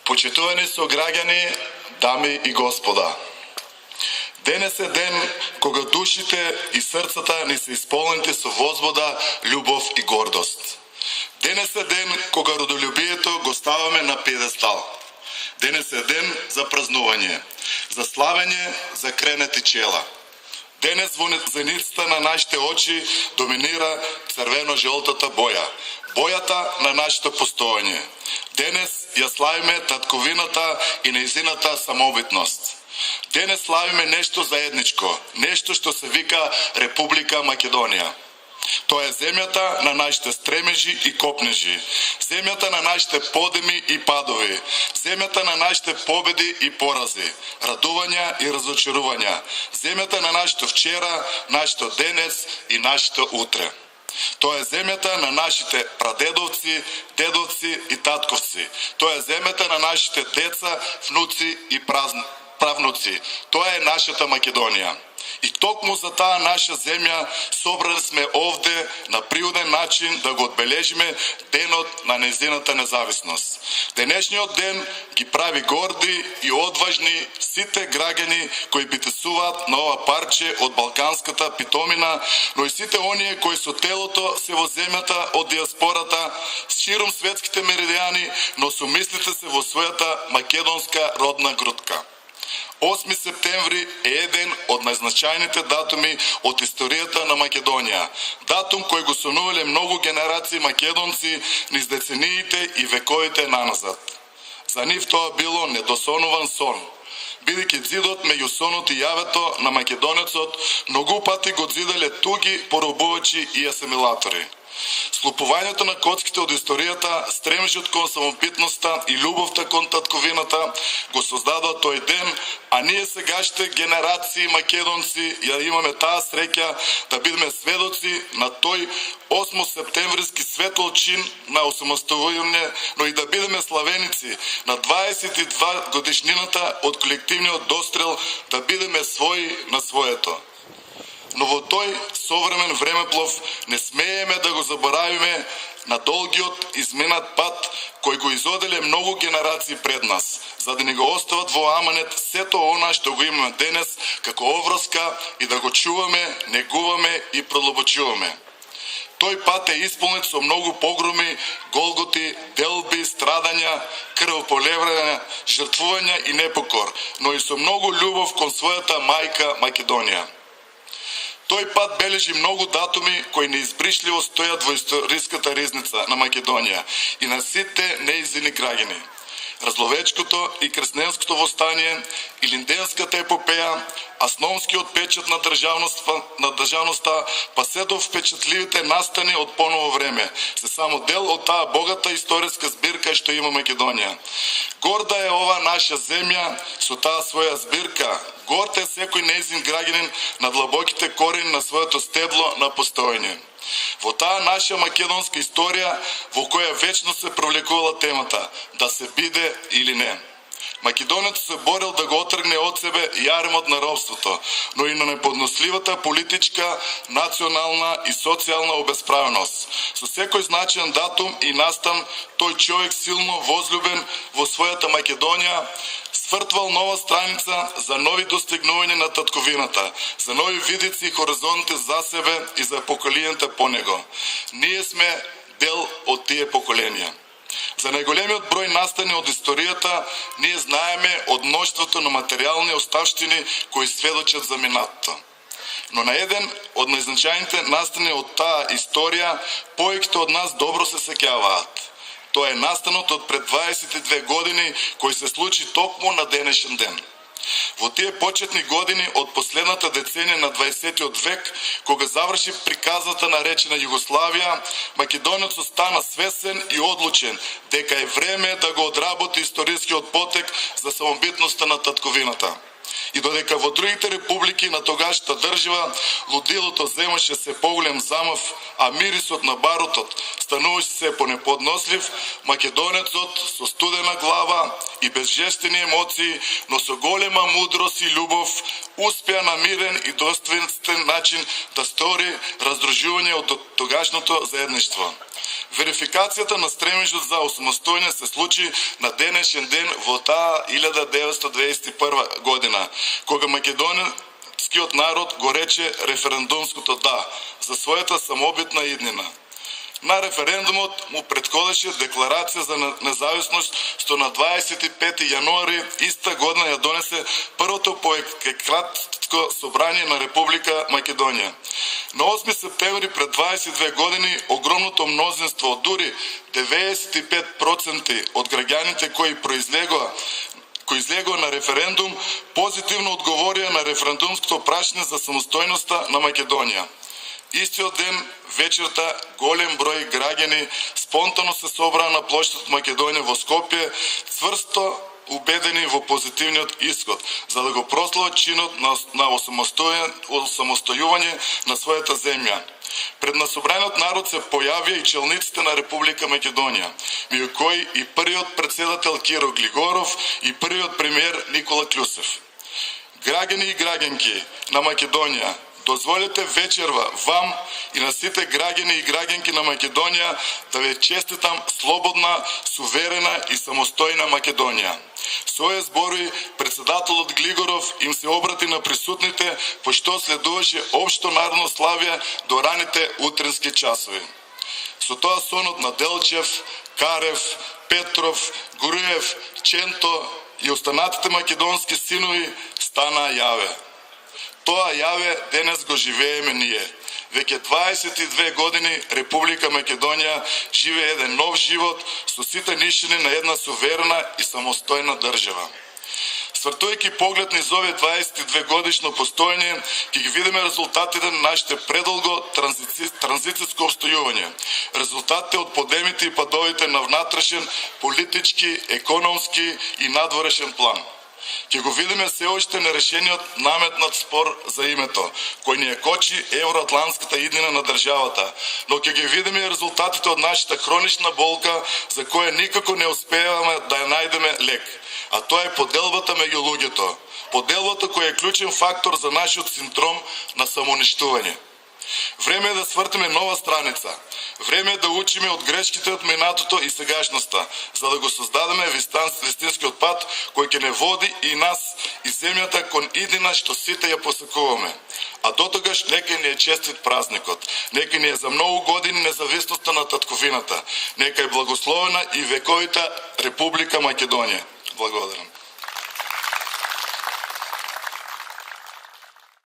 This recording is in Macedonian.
Почитувани сограѓани, дами и господа, денес е ден кога душите и срцата ни се исполнети со возбуда, љубов и гордост. Денес е ден кога родолюбието го ставаме на пиедестал. Денес е ден за празнување, за славење, за кренети чела. Денес во зеницата на нашите очи доминира црвено-жолтата боја, бојата на нашето постоење. Денес ја славиме татковината и нејзината самобитност. Денес славиме нешто заедничко, нешто што се вика Република Македонија. Тоа е земјата на нашите стремежи и копнежи, земјата на нашите подеми и падови, земјата на нашите победи и порази, радувања и разочарувања, земјата на нашето вчера, нашето денес и нашето утре. Тоа е земјата на нашите прадедовци, дедовци и татковци. Тоа е земјата на нашите деца, внуци и правнуци. Тоа е нашата Македонија. И токму за таа наша земја собрани сме овде на природен начин да го одбележиме денот на нејзината независност. Денешниот ден ги прави горди и одважни сите граѓани кои битесуваат на ова парче од балканската питомина, но и сите оние кои со телото се во земјата од диаспората, широм светските меридијани, но со мислите се во својата македонска родна грудка. 8 септември е еден од најзначајните датуми од историјата на Македонија. Датум кој го сонувале многу генерации македонци низ децениите и вековите наназад. За нив тоа било недосонуван сон, бидејќи зидот меѓу сонот и јавето на македонецот многу пати го зидале туги поробувачи и асимилатори. Слупувањето на коцките од историјата, стремежот кон самобитноста и љубовта кон татковината го создадоа тој ден, а ние сегашните генерации македонци ја имаме таа среќа да бидеме сведоци на тој 8 септемвриски светол чин на осамостојување, но и да бидеме славеници на 22 годишнината од колективниот дострел, да бидеме своји на своето. Но во тој современ времеплов не смееме да го заборавиме на долгиот изминат пат кој го изоделе многу генерации пред нас, за да ни го остават во аманет сето она што го имаме денес како обврска и да го чуваме, негуваме и продлабочуваме. Тој пат е исполнет со многу погроми, голготи, делби, страдања, крвопроливање, жртвувања и непокор, но и со многу љубов кон својата мајка Македонија. Тој пат бележи многу датуми кои неизбришливо стојат во историската ризница на Македонија и на сите нејзини граѓани. Разловечкото и Кресненското востание, Илинденската епопеја, Асновскиот печат на државноста, па се до впечатливите настани од поново време, се само дел од таа богата историска збирка што има Македонија. Горда е ова наша земја со таа своја збирка, горд е секој нејзин граѓанин на длабоките корени на своето стебло на постоење. Во таа наша македонска историја, во која вечно се провлекувала темата, да се биде или не. Македонецот се борил да го отргне од себе јаремот на робството, но и на неподносливата политичка, национална и социјална обесправеност. Со секој значаен датум и настан, тој човек силно возлюбен во својата Македонија, свртвал нова страница за нови достигнувања на татковината, за нови видици и хоризонти за себе и за поколенията по него. Ние сме дел од тие поколенија. За најголемиот број настани од историјата, ние знаеме од мноштвото на материјални оставштини кои сведочат за минатото. Но на еден од најзначајните настани од таа историја, повеќето од нас добро се сеќаваат. Тоа е настанот од пред 22 години кој се случи токму на денешен ден. Во тие почетни години од последната деценија на 20 век, кога заврши приказната наречена Југославија, македонецот стана свесен и одлучен дека е време да го одработи историскиот потек за самобитноста на татковината. И додека во другите републики на тогашната држава лудилото земаше се поголем замав, а мирисот на барутот стануваше се понеподнослив, македонецот со студена глава и без жестени емоции, но со голема мудрост и љубов, успеа на мирен и достоинствен начин да стори раздружување од тогашното заедништво. Верификацијата на стремежот за осамостојање се случи на денешен ден во таа 1921 година, кога македонскиот народ го рече референдумското да за својата самобитна иднина. На референдумот му претходеше декларација за независност, што на 25 јануари иста година ја донесе првото поекратско собрание на Република Македонија. На 8 септември пред 22 години огромното мнозинство, дури 95% од граѓаните кои излегоа на референдум, позитивно одговорија на референдумското прашање за самостојноста на Македонија. Истиот ден, вечерта, голем број граѓани спонтано се собраа на плоштад Македонија во Скопје, цврсто убедени во позитивниот исход, за да го прослават чинот на осамостојување на својата земја. Пред насобраниот народ се појавија и челниците на Република Македонија, меѓу кои и првиот председател Киро Глигоров и првиот премиер Никола Клюсев. Граѓани и граѓанки на Македонија, дозволете вечерва вам и на сите граѓани и граѓанки на Македонија да ве честитам слободна, суверена и самостојна Македонија. Со овие зборови председателот Глигоров им се обрати на присутните, пошто следуваше општо народно славје до раните утрински часови. Со тоа сонот на Делчев, Карев, Петров, Груев, Ченто и останатите македонски синови стана јаве. Тоа јаве денес го живееме ние. Веќе 22 години Република Македонија живее еден нов живот со сите нишини на една суверена и самостојна држава. Свртувајќи поглед низ овие 22 годишно постоење, ќе ги видиме резултатите на нашите предолго транзицијско обстојување. Резултатите од подемите и падовите на внатрешен, политички, економски и надворешен план. Ќе го видиме се уште нерешениот наметнат спор за името, кој ни кочи евроатлантската иднина на државата, но ќе ги видиме и резултатите од нашата хронична болка, за која никако не успеваме да ја најдеме лек. А тоа е поделбата меѓу луѓето. Поделбата која е клучен фактор за нашиот синдром на самоуништување. Време е да свртиме нова страница. Време е да учиме од грешките од минатото и сегашноста, за да го создадеме вистинскиот пат кој ќе не води и нас и земјата кон иднина што сите ја посекуваме. А дотогаш нека ни е честит празникот. Нека ни е за многу години независноста на татковината. Нека е благословена и вековита Република Македонија. Благодарам.